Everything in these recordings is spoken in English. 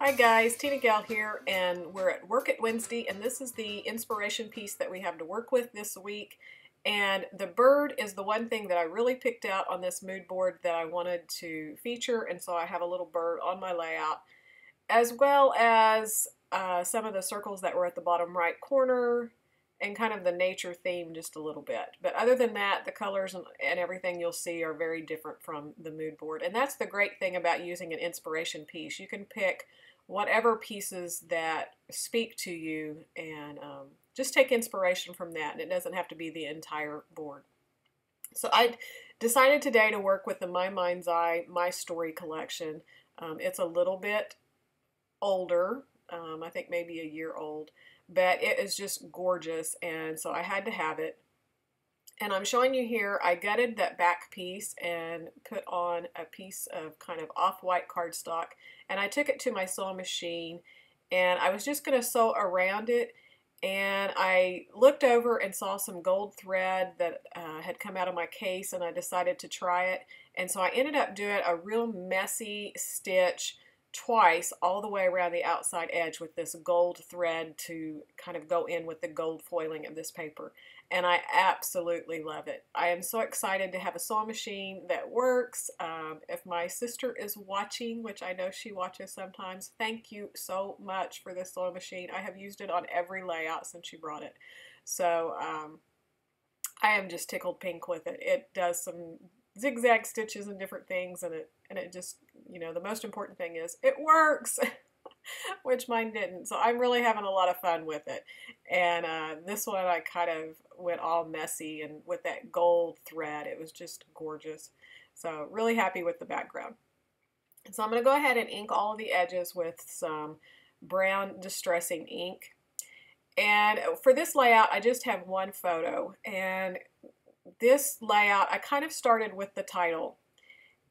Hi guys, TinaGale here, and we're at Work It Wednesday, and this is the inspiration piece that we have to work with this week. And the bird is the one thing that I really picked out on this mood board that I wanted to feature, and so I have a little bird on my layout, as well as some of the circles that were at the bottom right corner, and kind of the nature theme just a little bit. But other than that, the colors and everything you'll see are very different from the mood board. And that's the great thing about using an inspiration piece. You can pick whatever pieces that speak to you and just take inspiration from that. And it doesn't have to be the entire board. So I decided today to work with the My Mind's Eye My Story collection. It's a little bit older, I think maybe a year old, but it is just gorgeous, and so I had to have it. And I'm showing you here, I gutted that back piece and put on a piece of kind of off-white cardstock, and I took it to my sewing machine, and I was just going to sew around it, and I looked over and saw some gold thread that had come out of my case, and I decided to try it. And so I ended up doing a real messy stitch twice all the way around the outside edge with this gold thread to kind of go in with the gold foiling of this paper, and I absolutely love it. I am so excited to have a sewing machine that works. If my sister is watching, which I know she watches sometimes, thank you so much for this sewing machine. I have used it on every layout since she brought it, so I am just tickled pink with it. It does some zigzag stitches and different things, and it just, you know, the most important thing is it works, which mine didn't. So I'm really having a lot of fun with it. And this one I kind of went all messy, and with that gold thread, it was just gorgeous. So really happy with the background. So I'm going to go ahead and ink all of the edges with some brown distressing ink. And for this layout, I just have one photo, and this layout, I kind of started with the title,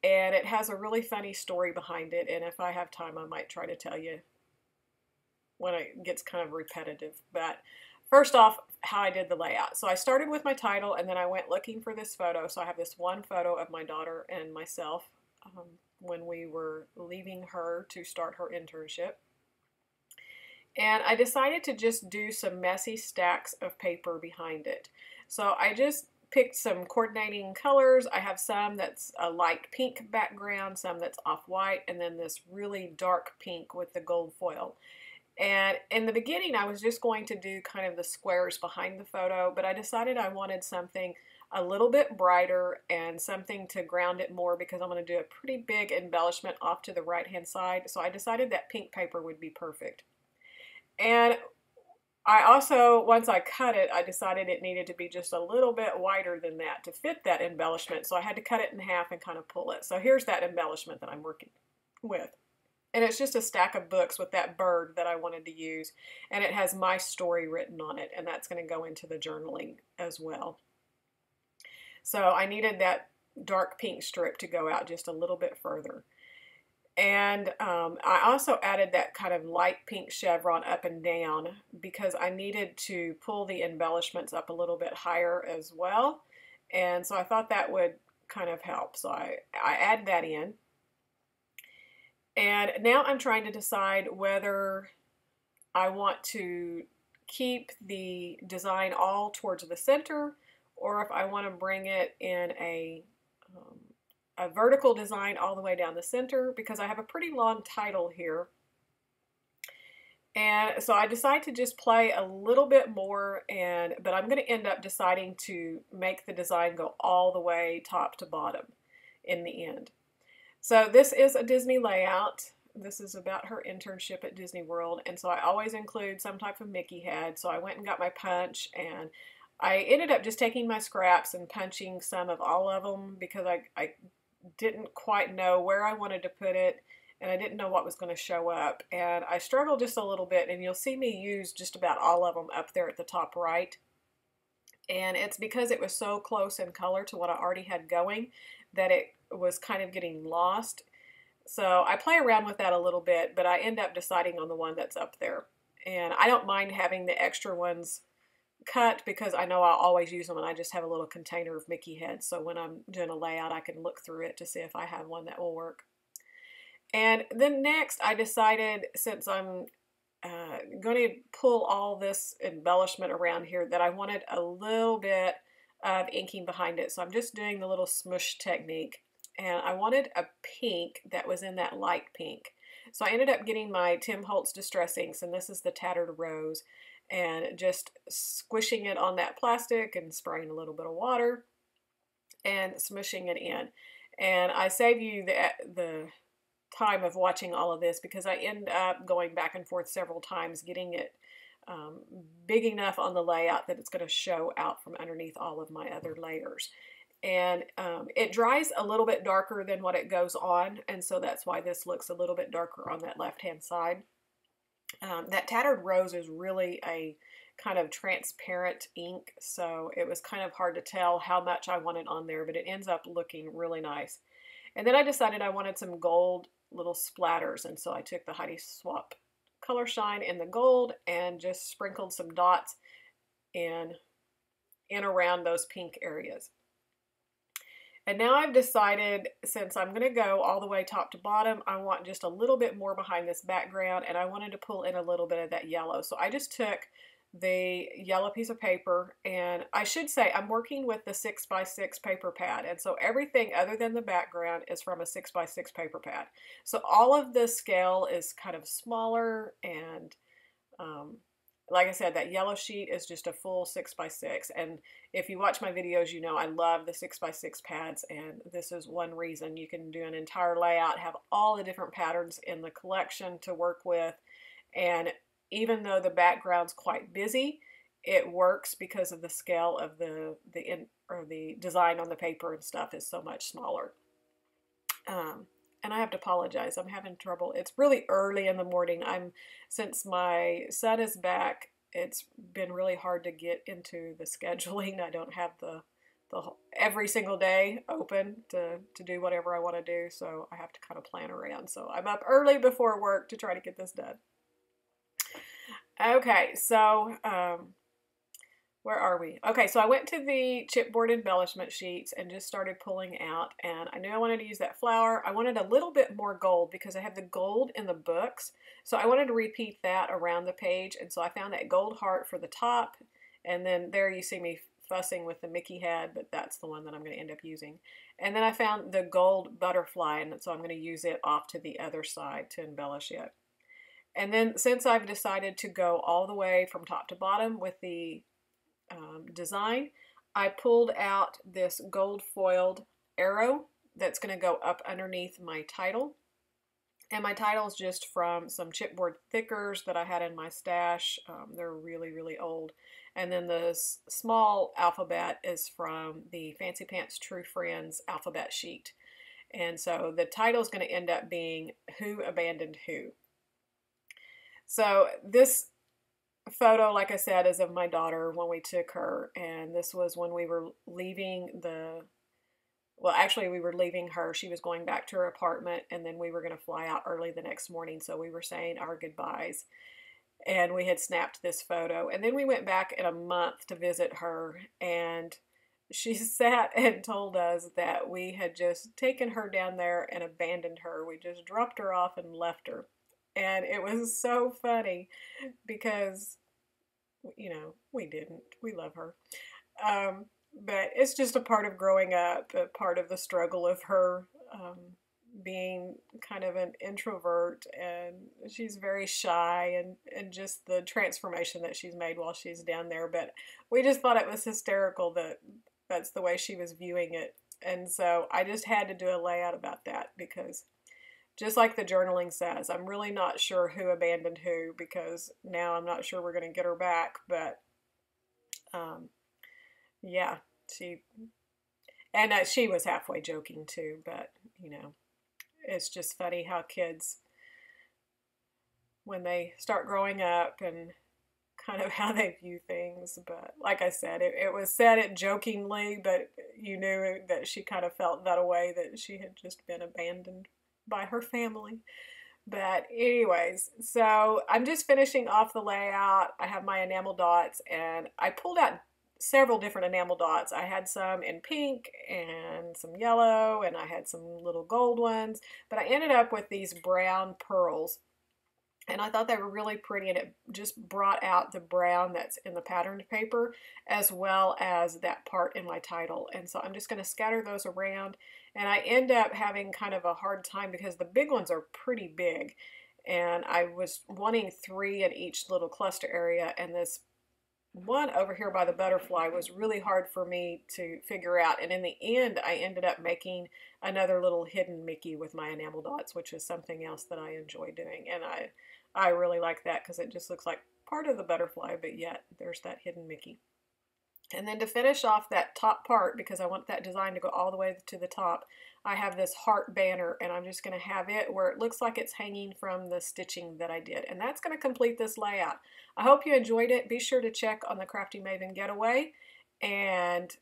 and it has a really funny story behind it, and if I have time I might try to tell you when it gets kind of repetitive. But first off, how I did the layout. So I started with my title, and then I went looking for this photo. So I have this one photo of my daughter and myself when we were leaving her to start her internship. And I decided to just do some messy stacks of paper behind it. So I just picked some coordinating colors. I have some that's a light pink background, some that's off-white, and then this really dark pink with the gold foil. And in the beginning, I was just going to do kind of the squares behind the photo, but I decided I wanted something a little bit brighter and something to ground it more, because I'm going to do a pretty big embellishment off to the right-hand side. So I decided that pink paper would be perfect. And I also, once I cut it, I decided it needed to be just a little bit wider than that to fit that embellishment. So I had to cut it in half and kind of pull it. So here's that embellishment that I'm working with. And it's just a stack of books with that bird that I wanted to use. And it has my story written on it. And that's going to go into the journaling as well. So I needed that dark pink strip to go out just a little bit further. And I also added that kind of light pink chevron up and down because I needed to pull the embellishments up a little bit higher as well. And so I thought that would kind of help. So I add that in. And now I'm trying to decide whether I want to keep the design all towards the center, or if I want to bring it in a vertical design all the way down the center, because I have a pretty long title here. And so I decided to just play a little bit more, but I'm going to end up deciding to make the design go all the way top to bottom in the end. So this is a Disney layout. This is about her internship at Disney World, and so I always include some type of Mickey head. So I went and got my punch, and I ended up just taking my scraps and punching some of all of them, because I didn't quite know where I wanted to put it, and I didn't know what was going to show up, and I struggled just a little bit, and you'll see me use just about all of them up there at the top right. And it's because it was so close in color to what I already had going that it was kind of getting lost. So I play around with that a little bit, but I end up deciding on the one that's up there. And I don't mind having the extra ones cut, because I know I'll always use them, and I just have a little container of Mickey heads, so when I'm doing a layout I can look through it to see if I have one that will work. And then next I decided, since I'm going to pull all this embellishment around here, that I wanted a little bit of inking behind it. So I'm just doing the little smush technique. And I wanted a pink that was in that light pink. So I ended up getting my Tim Holtz Distress Inks, and this is the Tattered Rose, and just squishing it on that plastic and spraying a little bit of water and smushing it in. And I save you the time of watching all of this because I end up going back and forth several times, getting it big enough on the layout that it's going to show out from underneath all of my other layers. And it dries a little bit darker than what it goes on, and so that's why this looks a little bit darker on that left-hand side. That Tattered Rose is really a kind of transparent ink, so it was kind of hard to tell how much I wanted on there, but it ends up looking really nice. And then I decided I wanted some gold little splatters, and so I took the Heidi Swapp Color Shine in the gold and just sprinkled some dots in around those pink areas. And now I've decided, since I'm going to go all the way top to bottom, I want just a little bit more behind this background, and I wanted to pull in a little bit of that yellow. So I just took the yellow piece of paper, and I should say I'm working with the 6x6 paper pad, and so everything other than the background is from a 6x6 paper pad. So all of the scale is kind of smaller, and like I said, that yellow sheet is just a full 6x6, and if you watch my videos, you know I love the 6x6 pads, and this is one reason. You can do an entire layout, have all the different patterns in the collection to work with, and even though the background's quite busy, it works because of the scale of the design on the paper and stuff is so much smaller. And I have to apologize, I'm having trouble. It's really early in the morning. Since my son is back, it's been really hard to get into the scheduling. I don't have the every single day open to do whatever I want to do, so I have to kind of plan around. So I'm up early before work to try to get this done. Okay, so where are we? Okay, so I went to the chipboard embellishment sheets and just started pulling out, and I knew I wanted to use that flower. I wanted a little bit more gold because I have the gold in the books, so I wanted to repeat that around the page, and so I found that gold heart for the top, and then there you see me fussing with the Mickey head, but that's the one that I'm going to end up using. And then I found the gold butterfly, and so I'm going to use it off to the other side to embellish it. And then since I've decided to go all the way from top to bottom with the design, I pulled out this gold foiled arrow that's going to go up underneath my title. And my title is just from some chipboard thickers that I had in my stash. They're really, really old. And then the small alphabet is from the Fancy Pants True Friends alphabet sheet. And so the title is going to end up being Who Abandoned Who? So this photo, like I said, is of my daughter when we took her, and this was when we were leaving well, actually we were leaving her. She was going back to her apartment, and then we were going to fly out early the next morning, so we were saying our goodbyes, and we had snapped this photo. And then we went back in a month to visit her, and she sat and told us that we had just taken her down there and abandoned her. We just dropped her off and left her. And it was so funny because, you know, we didn't. We love her. But it's just a part of growing up, a part of the struggle of her being kind of an introvert. And she's very shy, and just the transformation that she's made while she's down there. But we just thought it was hysterical that that's the way she was viewing it. And so I just had to do a layout about that because, just like the journaling says, I'm really not sure who abandoned who, because now I'm not sure we're going to get her back. But yeah, she was halfway joking too. But you know, it's just funny how kids, when they start growing up, and kind of how they view things. But like I said, it was said it jokingly, but you knew that she kind of felt that way, that she had just been abandoned by her family. But anyways, so I'm just finishing off the layout. I have my enamel dots, and I pulled out several different enamel dots. I had some in pink and and some yellow, and I had some little gold ones, but I ended up with these brown pearls. And I thought they were really pretty, and it just brought out the brown that's in the patterned paper as well as that part in my title. And so I'm just going to scatter those around, and I end up having kind of a hard time because the big ones are pretty big, and I was wanting 3 in each little cluster area, and this one over here by the butterfly was really hard for me to figure out, and in the end I ended up making another little hidden Mickey with my enamel dots, which is something else that I enjoy doing, and I really like that because it just looks like part of the butterfly, but yet there's that hidden Mickey. And then to finish off that top part, because I want that design to go all the way to the top, I have this heart banner, and I'm just going to have it where it looks like it's hanging from the stitching that I did. And that's going to complete this layout. I hope you enjoyed it. Be sure to check on the Crafty Maven Getaway, and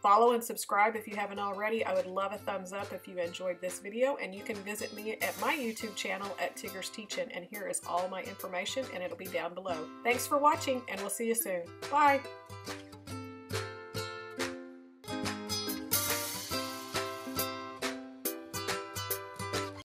follow and subscribe if you haven't already. I would love a thumbs up if you enjoyed this video, and you can visit me at my YouTube channel at Tigger's Teachin', and here is all my information, and it'll be down below. Thanks for watching, and we'll see you soon. Bye!